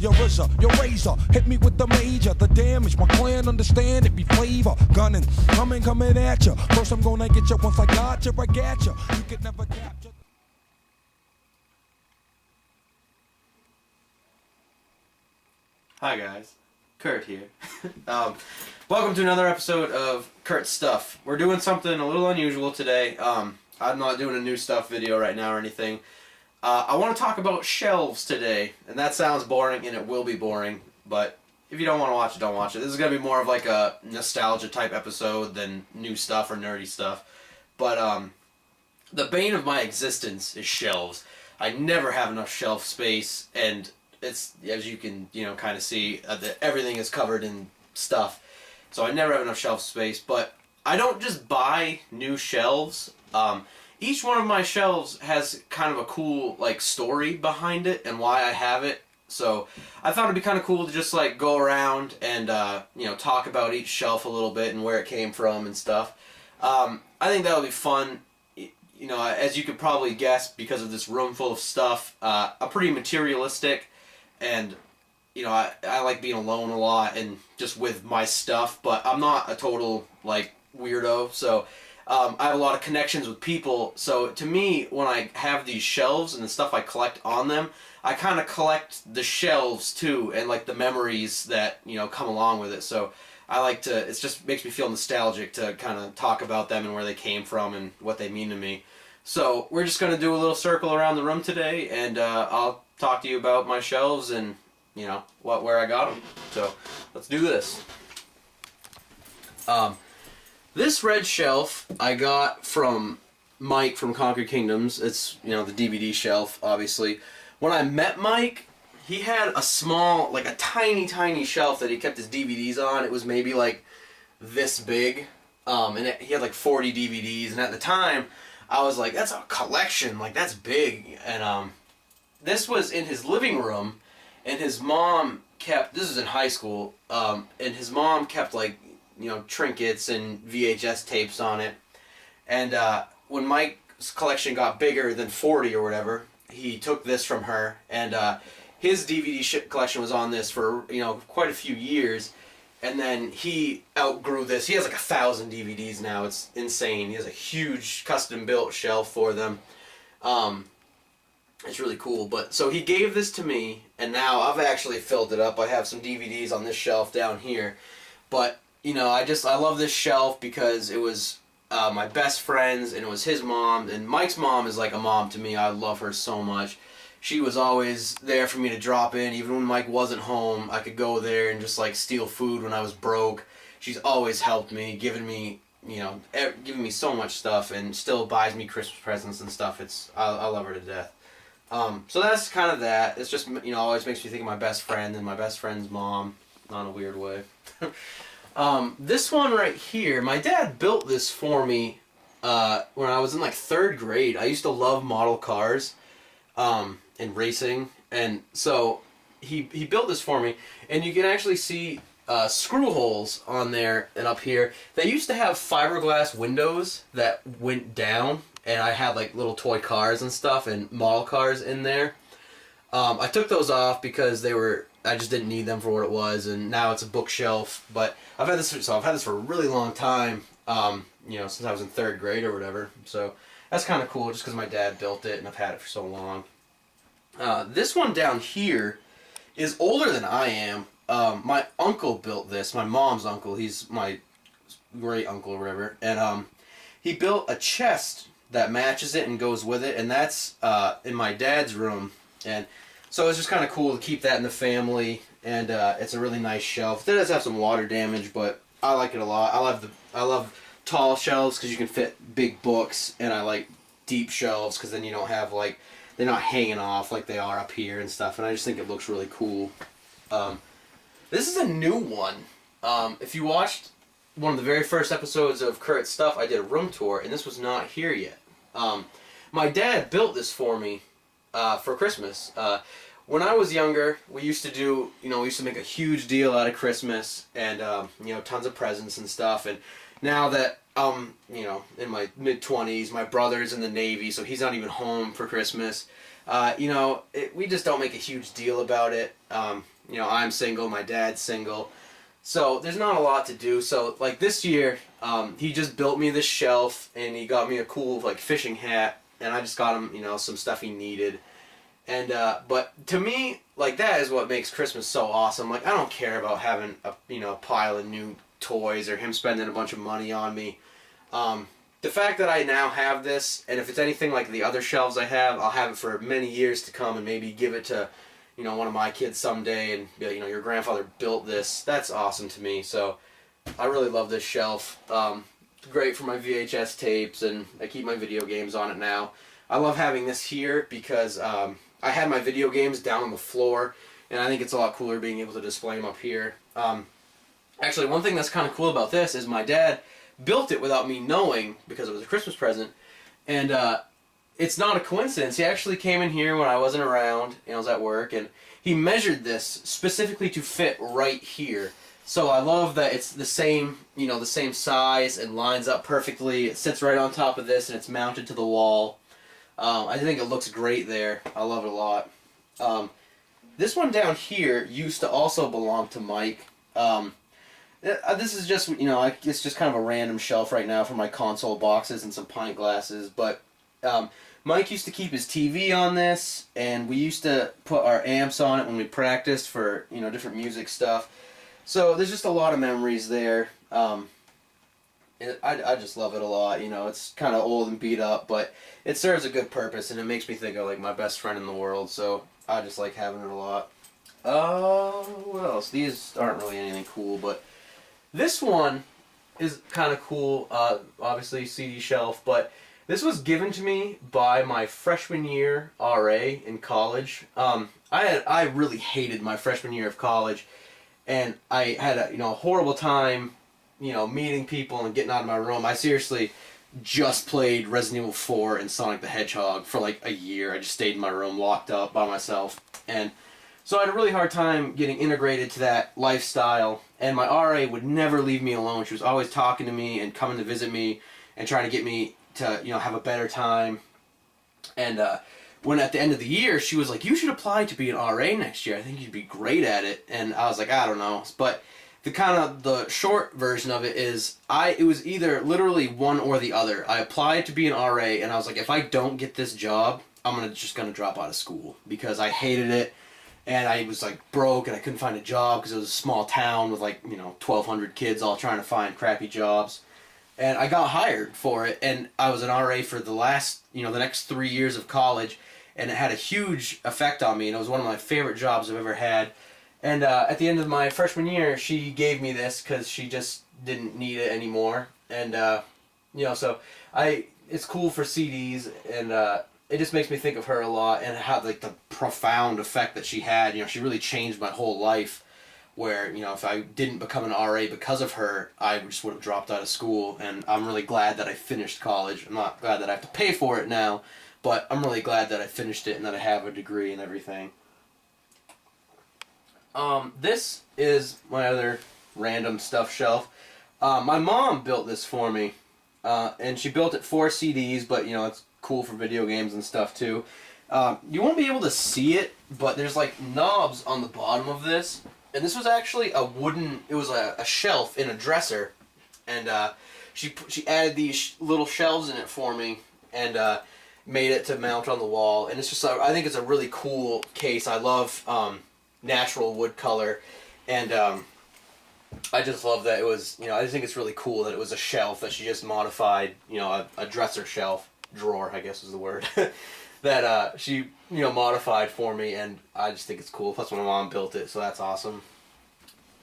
your RZA, your razor. Hit me with the major, the damage. My clan understand it be flavor. Gunning, coming at ya. First I'm gonna get ya. Once I got ya, I got ya. You could never capture. Hi guys, Curt here. Welcome to another episode of Curt Stuff. We're doing something a little unusual today. I'm not doing a new stuff video right now or anything. I want to talk about shelves today, and that sounds boring, and it will be boring, but if you don't want to watch it, don't watch it. This is going to be more of like a nostalgia type episode than new stuff or nerdy stuff. But the bane of my existence is shelves. I never have enough shelf space, and it's, as you can, kind of see, everything is covered in stuff. So I never have enough shelf space, but I don't just buy new shelves. Each one of my shelves has kind of a cool, story behind it and why I have it. So I thought it'd be kind of cool to just, go around and, talk about each shelf a little bit and where it came from and stuff. I think that'll be fun. As you could probably guess, because of this room full of stuff, I'm pretty materialistic. And, I like being alone a lot and just with my stuff, but I'm not a total, weirdo, so I have a lot of connections with people. So to me, when I have these shelves and the stuff I collect on them, I kind of collect the shelves too, and, the memories that, come along with it. So I like to, it just makes me feel nostalgic to kind of talk about them and where they came from and what they mean to me. So we're just going to do a little circle around the room today, and I'll talk to you about my shelves and, where I got them. So let's do this. This red shelf I got from Mike from Conquer Kingdoms. It's, the DVD shelf, obviously. When I met Mike, he had a small, a tiny, tiny shelf that he kept his DVDs on. It was maybe, this big. And he had, 40 DVDs. And at the time, I was like, that's a collection. That's big. And this was in his living room. And his mom kept, this was in high school, and his mom kept, trinkets and VHS tapes on it. And when Mike's collection got bigger than 40 or whatever, he took this from her, and his DVD collection was on this for quite a few years. And then he outgrew this. He has 1,000 DVDs now. It's insane. He has a huge custom built shelf for them. It's really cool. But so he gave this to me, and now I've actually filled it up. I have some DVDs on this shelf down here. But I love this shelf because it was my best friend's, and it was his mom. And Mike's mom is like a mom to me. I love her so much. She was always there for me to drop in. Even when Mike wasn't home, I could go there and just steal food when I was broke. She's always helped me, giving me so much stuff, and still buys me Christmas presents and stuff. I love her to death. So that's kind of that. It's just, always makes me think of my best friend and my best friend's mom, not in a weird way. This one right here, my dad built this for me when I was in 3rd grade. I used to love model cars and racing, and so he built this for me, and you can actually see screw holes on there and up here. They used to have fiberglass windows that went down, and I had little toy cars and stuff and model cars in there. I took those off because I just didn't need them for what it was, and now it's a bookshelf. But I've had this for a really long time, since I was in 3rd grade or whatever. So that's kind of cool, just because my dad built it and I've had it for so long. This one down here is older than I am. My uncle built this, my mom's uncle. He's my great uncle or whatever, and he built a chest that matches it and goes with it, and that's in my dad's room. And so it's just kind of cool to keep that in the family, and it's a really nice shelf. It does have some water damage, but I like it a lot. I love tall shelves because you can fit big books, and I like deep shelves because then you don't have they're not hanging off like they are up here and stuff, and I just think it looks really cool. This is a new one. If you watched one of the very first episodes of Curt Stuff, I did a room tour, and this was not here yet. My dad built this for me for Christmas. When I was younger, we used to make a huge deal out of Christmas, and tons of presents and stuff. And now that in my mid-20s, my brother's in the Navy, so he's not even home for Christmas. We just don't make a huge deal about it. I'm single, my dad's single, so there's not a lot to do. So like this year, he just built me this shelf, and he got me a cool like fishing hat, and I just got him, some stuff he needed. And but to me, like, that is what makes Christmas so awesome. Like, I don't care about having a pile of new toys or him spending a bunch of money on me. The fact that I now have this, and if it's anything like the other shelves I have, I'll have it for many years to come, and maybe give it to one of my kids someday, and be like, your grandfather built this. That's awesome to me. So I really love this shelf. It's great for my VHS tapes, and I keep my video games on it now. I love having this here because I had my video games down on the floor, and I think it's a lot cooler being able to display them up here. Actually, one thing that's kind of cool about this is my dad built it without me knowing, because it was a Christmas present, and it's not a coincidence. He actually came in here when I wasn't around, and I was at work, and he measured this specifically to fit right here. So I love that it's the same, the same size, and lines up perfectly. It sits right on top of this, and it's mounted to the wall. I think it looks great there. I love it a lot. This one down here used to also belong to Mike. This is just, it's just kind of a random shelf right now for my console boxes and some pint glasses. But Mike used to keep his TV on this, and we used to put our amps on it when we practiced for, different music stuff. So there's just a lot of memories there. I just love it a lot. It's kind of old and beat up, but it serves a good purpose, and it makes me think of like my best friend in the world. So I just like having it a lot. What else? These aren't really anything cool, but this one is kind of cool. Obviously CD shelf, but this was given to me by my freshman year RA in college. I really hated my freshman year of college, and I had a horrible time meeting people and getting out of my room. I seriously just played Resident Evil 4 and Sonic the Hedgehog for like a year. I just stayed in my room, locked up by myself. And so I had a really hard time getting integrated to that lifestyle. And my RA would never leave me alone. She was always talking to me and coming to visit me and trying to get me to, have a better time. And when at the end of the year, she was like, "You should apply to be an RA next year. I think you'd be great at it." And I was like, "I don't know." But the short version of it is, it was either literally one or the other. I applied to be an RA, and I was like, if I don't get this job, I'm just gonna drop out of school, because I hated it, and I was like broke, and I couldn't find a job because it was a small town with like 1,200 kids all trying to find crappy jobs, and I got hired for it, and I was an RA for the next 3 years of college, and it had a huge effect on me, and it was one of my favorite jobs I've ever had. And at the end of my freshman year, she gave me this because she just didn't need it anymore. And, so it's cool for CDs, and it just makes me think of her a lot, and how, like, the profound effect that she had. She really changed my whole life, where, if I didn't become an RA because of her, I just would have dropped out of school. And I'm really glad that I finished college. I'm not glad that I have to pay for it now, but I'm really glad that I finished it and that I have a degree and everything. This is my other random stuff shelf. My mom built this for me, and she built it for CDs, but it's cool for video games and stuff too. You won't be able to see it, but there's like knobs on the bottom of this, and this was actually it was a shelf in a dresser, and she added these little shelves in it for me, and made it to mount on the wall, and it's just, I think it's a really cool case. I love natural wood color, and I just love that it was, I just think it's really cool that it was a shelf that she just modified, a dresser shelf, drawer I guess is the word, that she modified for me, and I just think it's cool. Plus my mom built it, so that's awesome.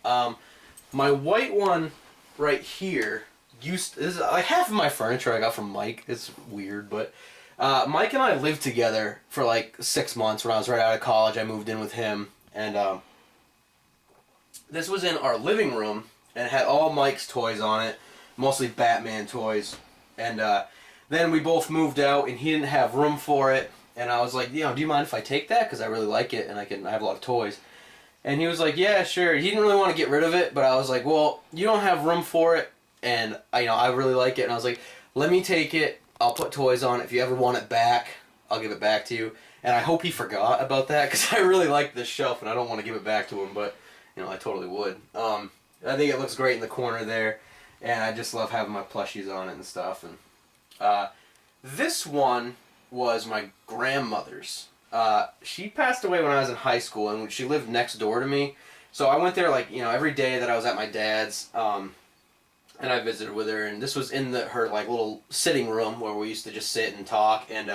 My white one right here this is like half of my furniture I got from Mike. It's weird, but Mike and I lived together for like 6 months. When I was right out of college, I moved in with him. And this was in our living room, and it had all Mike's toys on it, mostly Batman toys. And then we both moved out, and he didn't have room for it. And I was like, do you mind if I take that? Because I really like it, and I have a lot of toys. And he was like, yeah, sure. He didn't really want to get rid of it, but I was like, well, you don't have room for it, and I really like it. And I was like, let me take it. I'll put toys on it. If you ever want it back, I'll give it back to you. And I hope he forgot about that, because I really like this shelf and I don't want to give it back to him, but, you know, I totally would. I think it looks great in the corner there, and I just love having my plushies on it and stuff. And this one was my grandmother's. She passed away when I was in high school, and she lived next door to me. So I went there, like, you know, every day that I was at my dad's, and I visited with her, and this was in her, like, little sitting room where we used to just sit and talk, and,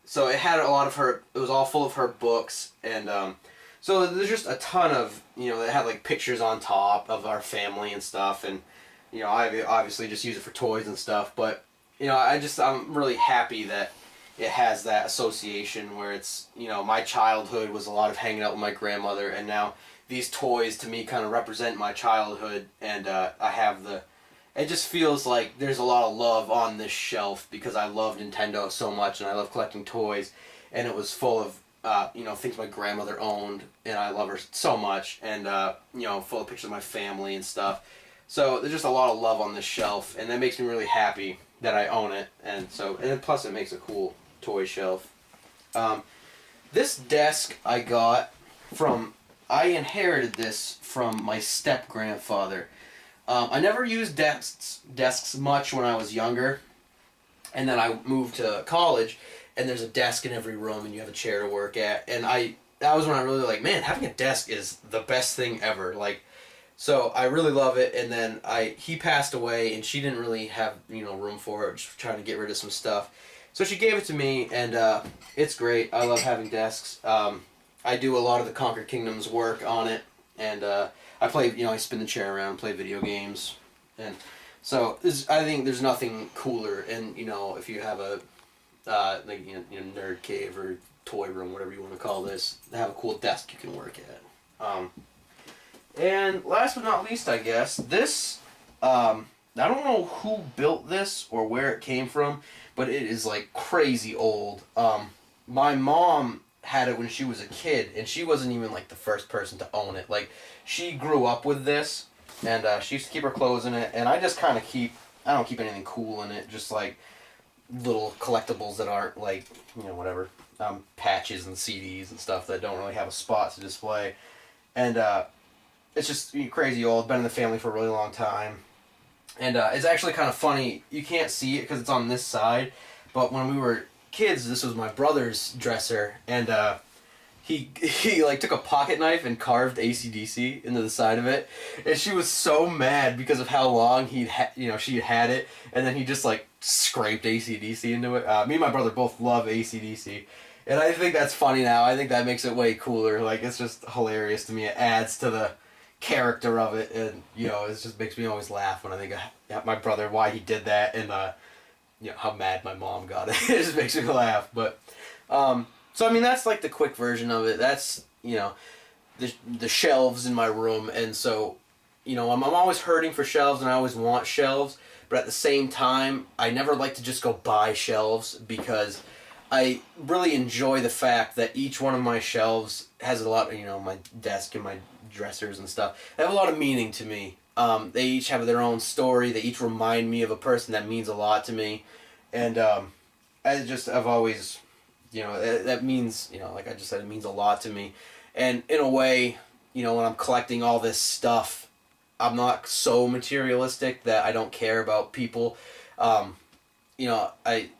so it had a lot of her, it was all full of her books, and, so there's just a ton of, you know, that had, like, pictures on top of our family and stuff, and, you know, I obviously just use it for toys and stuff, but, you know, I'm really happy that it has that association where it's, you know, my childhood was a lot of hanging out with my grandmother, and now these toys to me kind of represent my childhood, and I have it just feels like there's a lot of love on this shelf because I love Nintendo so much and I love collecting toys, and it was full of, you know, things my grandmother owned, and I love her so much, and, you know, full of pictures of my family and stuff. So there's just a lot of love on this shelf, and that makes me really happy that I own it, and plus it makes a cool toy shelf. This desk I inherited this from my step-grandfather. I never used desks much when I was younger, and then I moved to college, and there's a desk in every room, and you have a chair to work at, and that was when I really, like, man, having a desk is the best thing ever, like, so I really love it. And then he passed away, and she didn't really have, you know, room for it, just trying to get rid of some stuff, so she gave it to me, and it's great. I love having desks. I do a lot of the Conquered Kingdoms work on it, and I play, you know, I spin the chair around, play video games, and so I think there's nothing cooler, and, you know, if you have a like, you know, nerd cave or toy room, whatever you want to call this, have a cool desk you can work at. And last but not least, I guess, this, I don't know who built this or where it came from, but it is, like, crazy old. My mom had it when she was a kid, and she wasn't even, like, the first person to own it. Like, she grew up with this, and she used to keep her clothes in it, and I just kind of I don't keep anything cool in it, just, like, little collectibles that aren't, like, you know, whatever, patches and CDs and stuff that don't really have a spot to display. And it's just crazy old, been in the family for a really long time. And it's actually kind of funny, you can't see it because it's on this side, but when we were kids, this was my brother's dresser, and he like took a pocket knife and carved AC/DC into the side of it, and she was so mad because of how long she had it, and then he just like scraped AC/DC into it. Me and my brother both love AC/DC, and I think that's funny now. I think that makes it way cooler. Like, it's just hilarious to me. It adds to the character of it, and, you know, it just makes me always laugh when I think of my brother, why he did that, and you know, how mad my mom got it. It just makes me laugh. But so I mean, that's like the quick version of it. That's, you know, the shelves in my room, and so, you know, I'm always hurting for shelves, and I always want shelves, but at the same time, I never like to just go buy shelves, because I really enjoy the fact that each one of my shelves has a lot, you know, my desk and my dressers and stuff, they have a lot of meaning to me. They each have their own story. They each remind me of a person that means a lot to me. And I've always, you know, that means, you know, like I just said, it means a lot to me. And in a way, you know, when I'm collecting all this stuff, I'm not so materialistic that I don't care about people. You know,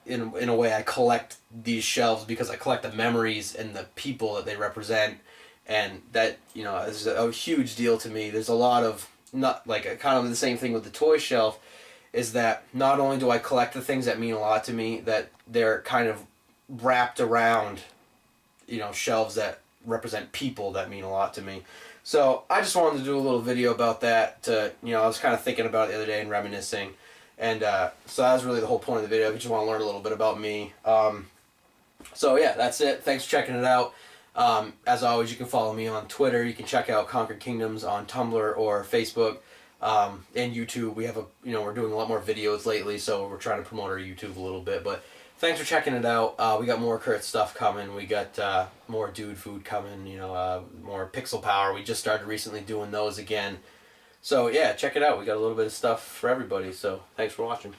in a way, I collect these shelves because I collect the memories and the people that they represent, and that, you know, is a huge deal to me. There's a lot of, not like kind of the same thing with the toy shelf, is that not only do I collect the things that mean a lot to me, that they're kind of wrapped around, you know, shelves that represent people that mean a lot to me. So I just wanted to do a little video about that. You know, I was kind of thinking about it the other day and reminiscing. And so that was really the whole point of the video. If you just want to learn a little bit about me. So yeah, that's it. Thanks for checking it out. As always, you can follow me on Twitter. You can check out Conquered Kingdoms on Tumblr or Facebook, and YouTube. We have we're doing a lot more videos lately, so we're trying to promote our YouTube a little bit. But thanks for checking it out. We got more Curt stuff coming. We got more dude food coming. You know, more Pixel Power. We just started recently doing those again. So yeah, check it out. We got a little bit of stuff for everybody. So thanks for watching.